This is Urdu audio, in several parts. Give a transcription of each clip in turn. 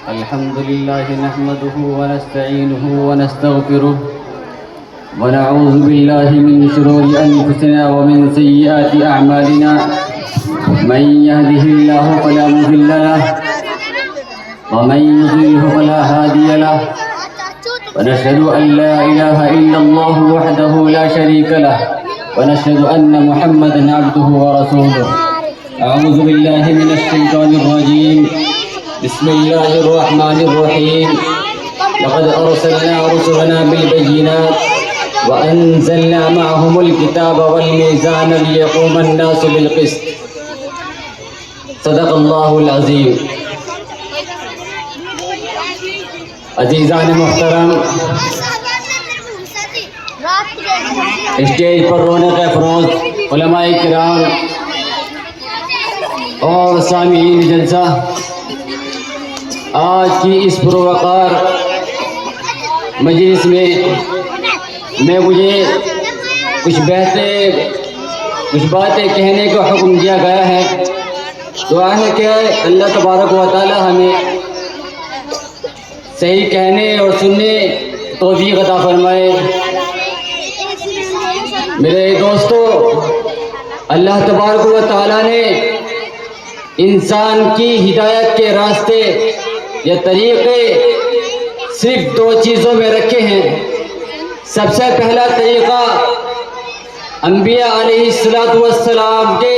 الحمد لله نحمده ونستعينه ونستغفره ونعوذ بالله من شرور أنفسنا ومن سيئات أعمالنا من يهده الله فلا مضل له ومن يضلله فلا هادي له ونشهد أن لا إله إلا الله وحده لا شريك له ونشهد أن محمدا عبده ورسوله. أعوذ بالله من الشيطان الرجيم. بسم الله الرحمن الرحيم. لقد أرسلنا رسلنا بالبينات وأنزلنا معهم الكتاب والميزان ليقوم الناس بالقسط. صدق الله العظيم. عزیزان محترم، اسٹیج پر رونق افروز علماء کرام اور سامعین جلسہ، آج کی اس پروقار مجلس میں مجھے کچھ باتیں کہنے کا حکم دیا گیا ہے. دعا ہے کہ اللہ تبارک و تعالی ہمیں صحیح کہنے اور سننے توفیق عطا فرمائے. میرے دوستو، اللہ تبارک و تعالی نے انسان کی ہدایت کے راستے یا طریقے صرف دو چیزوں میں رکھے ہیں. سب سے پہلا طریقہ انبیاء علیہ السلام کے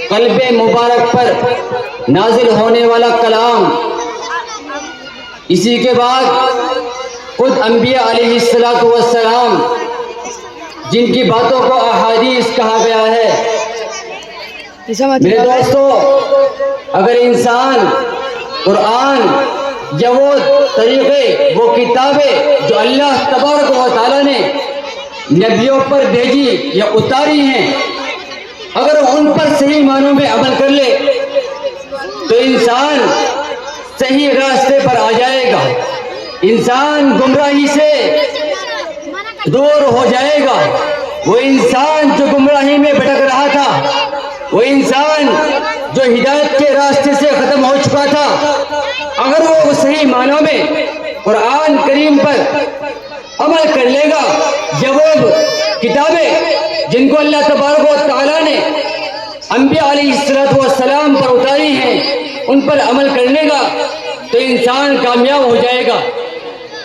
قلب مبارک پر نازل ہونے والا کلام. اسی کے بعد خود انبیاء علیہ السلام جن کی باتوں کو احادیث کہا گیا ہے. میرے دوستو، اگر انسان قرآن یا وہ طریقے، وہ کتابیں جو اللہ تبارک و تعالیٰ نے نبیوں پر بھیجی یا اتاری ہیں، اگر ان پر صحیح معنوں میں عمل کر لے تو انسان صحیح راستے پر آ جائے گا. انسان گمراہی سے دور ہو جائے گا. وہ انسان جو گمراہی میں بھٹک رہا تھا، وہ انسان جو ہدایت کے راستے سے ختم ہو چکا تھا، اگر وہ صحیح معنوں میں قرآن کریم پر عمل کر لے گا، جب وہ کتابیں جن کو اللہ تبارک و تعالیٰ نے انبیاء علیہ السلام پر اتاری ہیں ان پر عمل کر لے گا تو انسان کامیاب ہو جائے گا.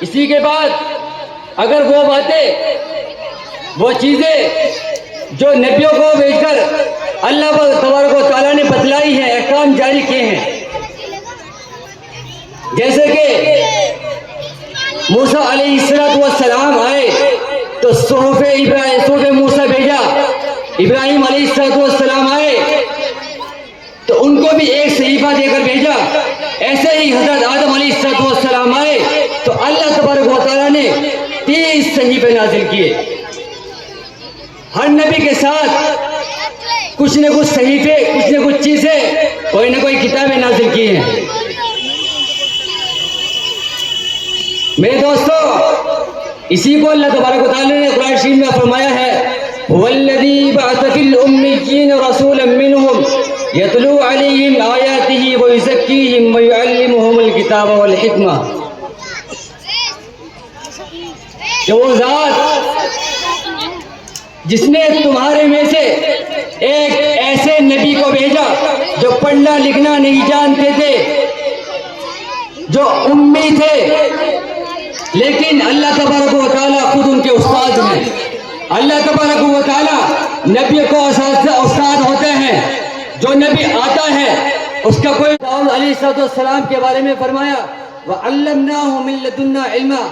اسی کے بعد اگر وہ باتیں، وہ چیزیں جو نبیوں کو بھیج کر اللہ تبارک و تعالیٰ نے بتلائی ہیں، احکام جاری کیے ہیں، جیسے کہ موسیٰ علیہ السلام آئے تو صحف موسیٰ بھیجا. ابراہیم علیہ السلام آئے تو ان کو بھی ایک صحیفہ دے کر بھیجا. ایسے ہی حضرت آدم علیہ السلام آئے تو اللہ تبارک و تعالیٰ نے 30 صحیفے نازل کیے. ہر نبی کے ساتھ کچھ نہ کچھ صحیفے، کچھ نہ کچھ چیزیں، کوئی نہ کوئی کتابیں نازل کی ہیں. میرے دوستو، اسی کو اللہ تبارک و تعالیٰ نے قرآن شریف میں فرمایا ہے، وَالَّذِي بَعَثَ فِي الْأُمِّيِّينَ رَسُولًا مِّنْهُمْ يَتْلُو عَلَيْهِمْ آيَاتِهِ وَيُزَكِّيهِمْ وَيُعَلِّمُهُمُ الْكِتَابَ وَالْحِكْمَةَ. کہ وہ ذات جس نے تمہارے میں سے ایک ایسے نبی کو بھیجا جو پڑھنا لکھنا نہیں جانتے تھے، جو امی تھے، لیکن اللہ تبارک و تعالیٰ خود ان کے استاد ہیں. اللہ تبارک و تعالیٰ نبی کو استاد ہوتے ہیں. جو نبی آتا ہے اس کا کوئی داؤد علیہ السلام کے بارے میں فرمایا، وَعَلَّمْنَاهُ مِن لَدُنَّا عِلْمًا،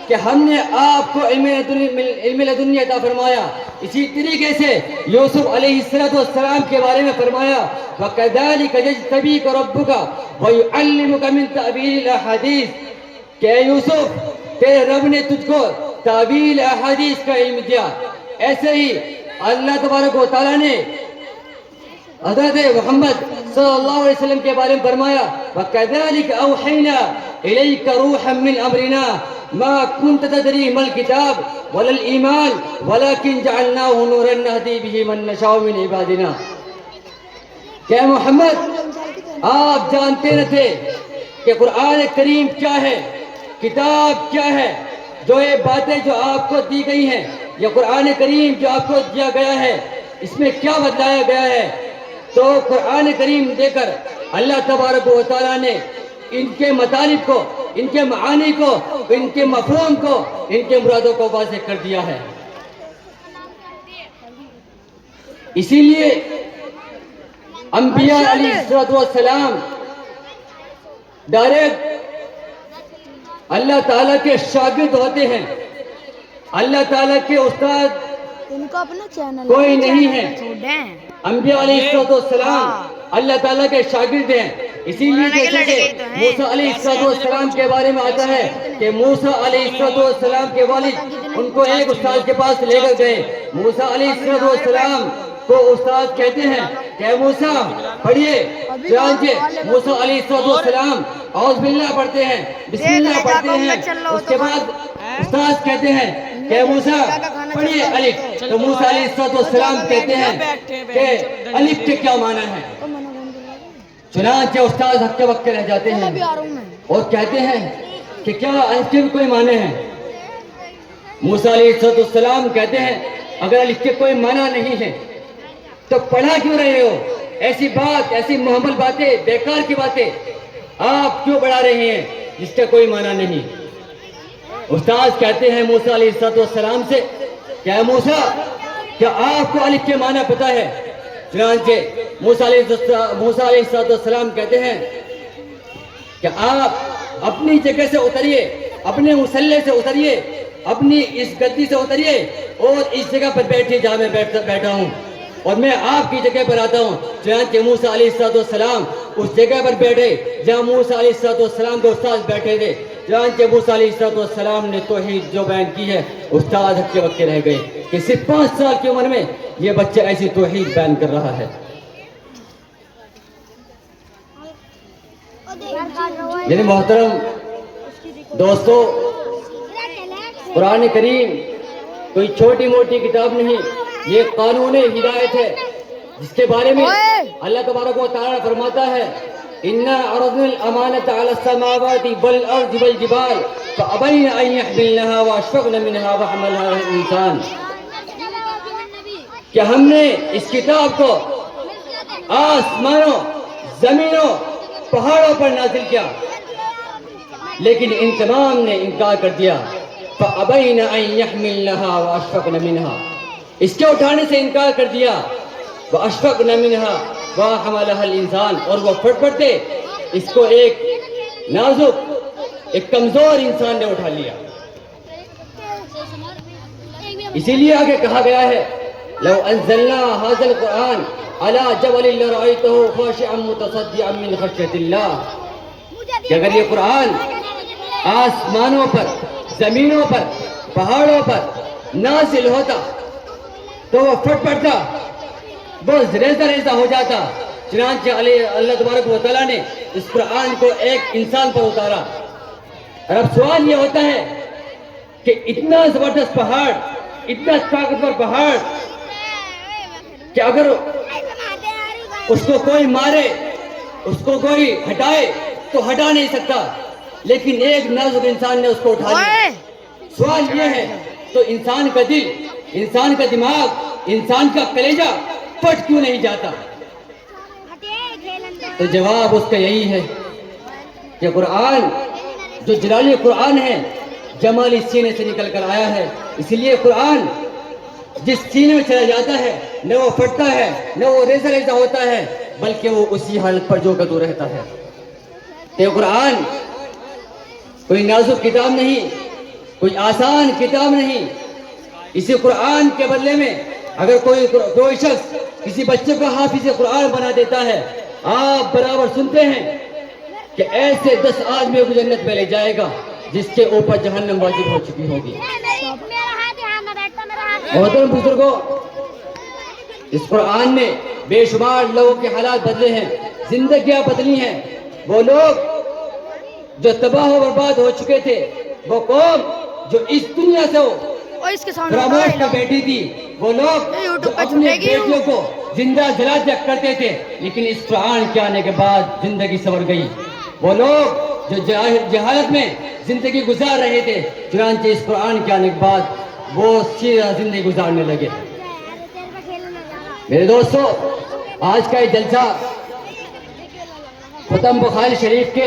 کہ ہم نے آپ کو علم لدنی عطا فرمایا. اسی طریقے سے یوسف علیہ السلام کے بارے میں فرمایا، وَكَذَلِكَ يَجْتَبِيكَ رَبُّكَ وَيُعَلِّمُكَ مِن تَأْوِيلِ الْأَحَادِيثِ، کہ یوسف تیرے رب نے تجھ کو تعویل احادیث کا علم دیا. ایسے ہی اللہ تبارک و تعالیٰ نے حضرت محمد صلی اللہ علیہ وسلم کے بارے میں فرمایا وَكَذَلِكَ أَوْحَيْنَا إِلَيْكَ رُوحًا مِّنْ أَمْرِنَا مَا كُنْتَ تَدْرِي مَا الْكِتَابُ وَلَا الْإِيمَانُ وَلَكِنْ جَعَلْنَاهُ نُورًا نَهْدِي بِهِ مَن نَّشَاءُ مِنْ عِبَادِنَا. کہ محمد آپ جانتے نہ تھے کہ قرآن کریم کیا ہے، کتاب کیا ہے، جو یہ باتیں جو آپ کو دی گئی ہیں، یہ قرآن کریم جو آپ کو دیا گیا ہے، اس میں کیا بتلایا گیا ہے. تو قرآن کریم دے کر اللہ تبارک و تعالیٰ نے ان کے مطالب کو، ان کے معانی کو، ان کے مفہوم کو، ان کے مرادوں کو واضح کر دیا ہے. اسی لیے انبیاء علیہ السلام ڈائریکٹ اللہ تعالیٰ کے شاگرد ہوتے ہیں، اللہ تعالیٰ کے استاد ان کا اپنا چینل کوئی نہیں ہے. انبیاء علیہ السلام اللہ تعالیٰ کے شاگرد ہیں. اسی لیے جیسے کہ موسیٰ علیہ السلام کے بارے میں آتا ہے کہ موسیٰ علیہ السلام کے والد ان کو ایک استاد کے پاس لے کر گئے. موسیٰ علیہ السلام کو استاد کہتے ہیں کہ موسیٰ پڑھیے. چنانچہ موسیٰ علیہ السلام اعوذ باللہ پڑھتے ہیں، بسم اللہ پڑھتے ہیں. اس کے بعد استاد کہتے ہیں کہ موسیٰ پڑھیے الف. تو موسیٰ علیہ السلام کہتے ہیں کہ الف کے کیا معنی ہے. چنانچہ استاد حق کے وقت رہ جاتے ہیں اور کہتے ہیں کہ کیا الف کے بھی کوئی معنی ہے. موسیٰ علیہ السلام کہتے ہیں اگر الف کے کوئی معنی نہیں ہے تو پڑھا کیوں رہے ہو؟ ایسی بات، ایسی محمل باتیں، بیکار کی باتیں آپ کیوں پڑھا رہے ہیں جس کا کوئی معنی نہیں. استاد کہتے ہیں موسیٰ علیہ السلام سے کیا موسیٰ کیا آپ کو الف کے معنی پتہ ہے؟ چنانچہ موسیٰ علیہ السلام کہتے ہیں کہ آپ اپنی جگہ سے اتریے، اپنے مسلح سے اتریے، اپنی اس گدی سے اتریے اور اس جگہ پر بیٹھیے جہاں میں بیٹھا ہوں اور میں آپ کی جگہ پر آتا ہوں. چنانچہ موسیٰ علیہ السلام اس جگہ پر بیٹھے جہاں موسیٰ علیہ السلام کے استاد بیٹھے تھے. چنانچہ موسیٰ علیہ السلام نے توحید جو بیان کی ہے استاد حق کے وقت رہ گئے کہ صرف 5 سال کی عمر میں یہ بچہ ایسی توحید بیان کر رہا ہے. میرے محترم دوستو، قرآن کریم کوئی چھوٹی موٹی کتاب نہیں، یہ قانون ہدایت ہے جس کے بارے میں اللہ تبارک و تعالیٰ فرماتا ہے اِنَّا عَرَضْنَا الْأَمَانَةَ عَلَى السَّمَاوَاتِ وَالْأَرْضِ وَالْجِبَالِ فَأَبَيْنَ أَن يَحْمِلْنَهَا وَأَشْفَقْنَ مِنْهَا وَحَمَلَهَا الْإِنسَانُ. کہ ہم نے اس کتاب کو آسمانوں، زمینوں، پہاڑوں پر نازل کیا لیکن ان تمام نے انکار کر دیا. فَأَبَيْنَ أَن يَحْمِلْنَهَا وَأَشْفَقْنَ مِنْهَا، اس کے اٹھانے سے انکار کر دیا. وَأَشْفَقْنَ مِنْهَا وَحَمَلَهَا الْإِنسَانُ، اور وہ پھٹ پڑتے اس کو ایک نازک، ایک کمزور انسان نے اٹھا لیا. اسی لیے آگے کہا گیا ہے لو انزلنا هذا القرآن على جبل لرأيته خاشعا متصدعا من خشية الله، کہ اگر یہ قرآن آسمانوں پر، زمینوں پر، پہاڑوں پر نازل ہوتا تو وہ پھٹ پڑتا، وہ ریزہ ریزہ ہو جاتا. چنانچہ اللہ تبارک و تعالیٰ نے اس قرآن کو ایک انسان پر اتارا. اور اب سوال یہ ہوتا ہے کہ اتنا زبردست پہاڑ، اتنا طاقتور پہاڑ کہ اگر اس کو کوئی مارے، اس کو کوئی ہٹائے تو ہٹا نہیں سکتا، لیکن ایک نازک انسان نے اس کو اٹھا لیا. سوال یہ ہے تو انسان کا دل، انسان کا دماغ، انسان کا کلیجہ پھٹ کیوں نہیں جاتا؟ تو جواب اس کا یہی ہے کہ قرآن جو جلالی قرآن ہے جمالی سینے سے نکل کر آیا ہے. اسی لیے قرآن جس سینے میں چلا جاتا ہے نہ وہ پھٹتا ہے، نہ وہ ریزہ ریزہ ہوتا ہے، بلکہ وہ اسی حالت پر جو قدور رہتا ہے. یہ قرآن کوئی نازک کتاب نہیں، کوئی آسان کتاب نہیں. اسی قرآن کے بدلے میں اگر کوئی شخص کسی بچے کو حافظ قرآن بنا دیتا ہے، آپ برابر سنتے ہیں کہ ایسے 10 آدمیوں کو جنت میں لے جائے گا جس کے اوپر جہنم واجب ہو چکی ہوگی. محترم بزرگوں، اس قرآن نے بے شمار لوگوں کے حالات بدلے ہیں، زندگیاں بدلی ہیں. وہ لوگ جو تباہ و برباد ہو چکے تھے، وہ قوم جو اس دنیا سے اور اس کے سامنے خاموش کا بیٹی تھی، وہ لوگ جو اپنے بیٹیوں کو زندہ جلا دیا کرتے تھے، لیکن اس قرآن کے آنے کے بعد زندگی سنور گئی. وہ لوگ جو جہالت میں زندگی گزار رہے تھے، چنانچہ اس قرآن کے آنے کے بعد وہ سیدھا زندگی گزارنے لگے. میرے دوستو، آج کا یہ جلسہ ختم بخاری شریف کے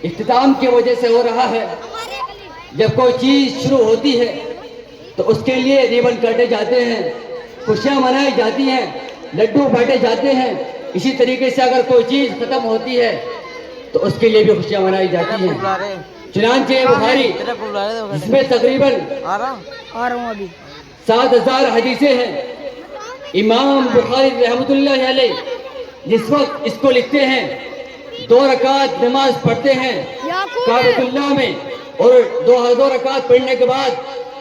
اختتام کی وجہ سے ہو رہا ہے. جب کوئی چیز شروع ہوتی ہے تو اس کے لیے ریبن کاٹے جاتے ہیں، خوشیاں منائی جاتی ہیں، لڈو بانٹے جاتے ہیں. اسی طریقے سے اگر کوئی چیز ختم ہوتی ہے تو اس کے لیے بھی خوشیاں منائی جاتی ہیں. چنانچہ بخاری جس میں تقریباً آ رہا ہوں ابھی 7000 حدیثیں ہیں، امام بخاری رحمۃ اللہ علیہ جس وقت اس کو لکھتے ہیں 2 رکعت نماز پڑھتے ہیں کعبۃ اللہ میں، اور 2 رکعت پڑھنے کے بعد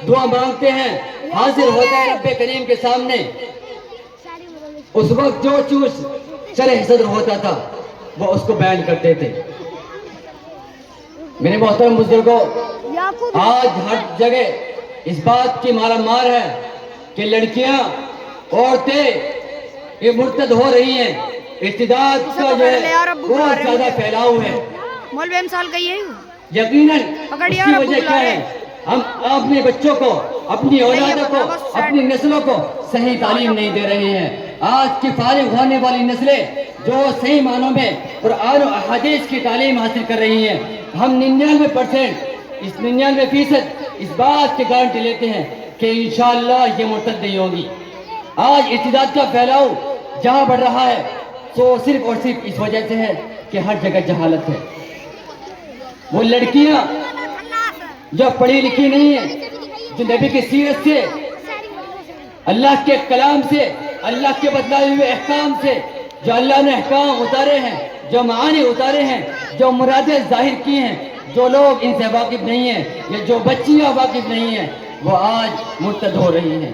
دعا مانگتے ہیں، حاضر ہوتا ہے رب کریم کے سامنے. اس وقت جو چیز شرح صدر ہوتا تھا وہ اس کو بیان کرتے تھے. میرے محترم بزرگوں، آج ہر جگہ اس بات کی مارا مار ہے کہ لڑکیاں، عورتیں یہ مرتد ہو رہی ہیں. ارتداد کا جو ہے بہت زیادہ پھیلاؤ ہے. مولوی امسال کا یہ یقیناً اس کی وجہ کیا ہے؟ ہم اپنے بچوں کو، اپنی اولادوں کو، اپنی نسلوں کو صحیح تعلیم نہیں دے رہے ہیں. آج کی فارغ ہونے والی نسلیں جو صحیح معنوں میں قرآن و احادیث کی تعلیم حاصل کر رہی ہیں، ہم 99% اس 99% اس بات کی گارنٹی لیتے ہیں کہ انشاءاللہ یہ مرتد نہیں ہوگی. آج ارتداد کا پھیلاؤ جہاں بڑھ رہا ہے تو صرف اور صرف اس وجہ سے ہے کہ ہر جگہ جہالت ہے. وہ لڑکیاں جو پڑھی لکھی نہیں ہیں، جو نبی کی سیرت سے، اللہ کے کلام سے، اللہ کے بتلائے ہوئے احکام سے، جو اللہ نے احکام اتارے ہیں، جو معانی اتارے ہیں، جو مرادیں ظاہر کی ہیں، جو لوگ ان سے واقف نہیں ہیں یا جو بچیاں واقف نہیں ہیں، وہ آج مرتد ہو رہی ہیں.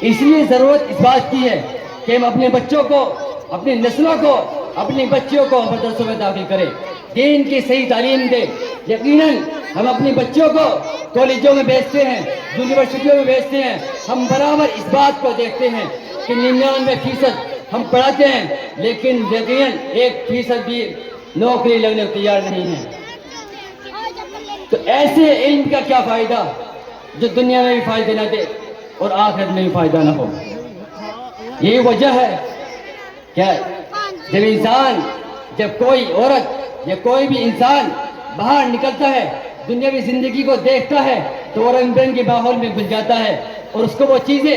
اس لیے ضرورت اس بات کی ہے کہ ہم اپنے بچوں کو، اپنی نسلوں کو، اپنی بچیوں کو مدرسوں میں داخل کریں، دین کی صحیح تعلیم دیں. یقیناً ہم اپنی بچوں کو کالجوں میں بھیجتے ہیں، یونیورسٹیوں میں بھیجتے ہیں، ہم برابر اس بات کو دیکھتے ہیں کہ 99% ہم پڑھاتے ہیں، لیکن یقیناً 1% بھی نوکری لگنے کو تیار نہیں ہے. تو ایسے علم کا کیا فائدہ جو دنیا میں بھی فائدہ نہ دے اور آخرت میں بھی فائدہ نہ ہو. یہی وجہ ہے کہ جب کوئی عورت یا کوئی بھی انسان باہر نکلتا ہے، دنیاوی زندگی کو دیکھتا ہے تو وہ رنگ برنگ کے ماحول میں گھل جاتا ہے اور اس کو وہ چیزیں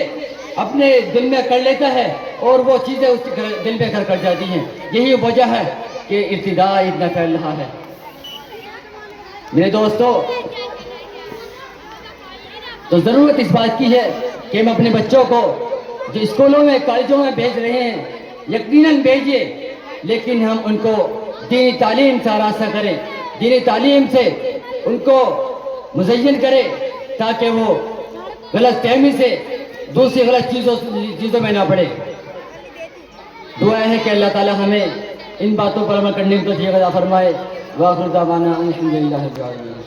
اپنے دل میں کر لیتا ہے اور وہ چیزیں اس کے دل میں گھر کر جاتی ہیں. یہی وجہ ہے کہ ارتداد اتنا پھیل رہا ہے. میرے دوستو، تو ضرورت اس بات کی ہے کہ ہم اپنے بچوں کو جو اسکولوں میں، کالجوں میں بھیج رہے ہیں، یقیناً بھیجیے، لیکن ہم ان کو دینی تعلیم سے آراستہ کریں، دینی تعلیم سے ان کو مزین کریں تاکہ وہ غلط فہمی سے دوسری غلط چیزوں میں نہ پڑے. دعا ہے کہ اللہ تعالی ہمیں ان باتوں پر عمل کرنے کی توفیق عطا فرمائے. وآخر دعوانا الحمدللہ رب العالمین.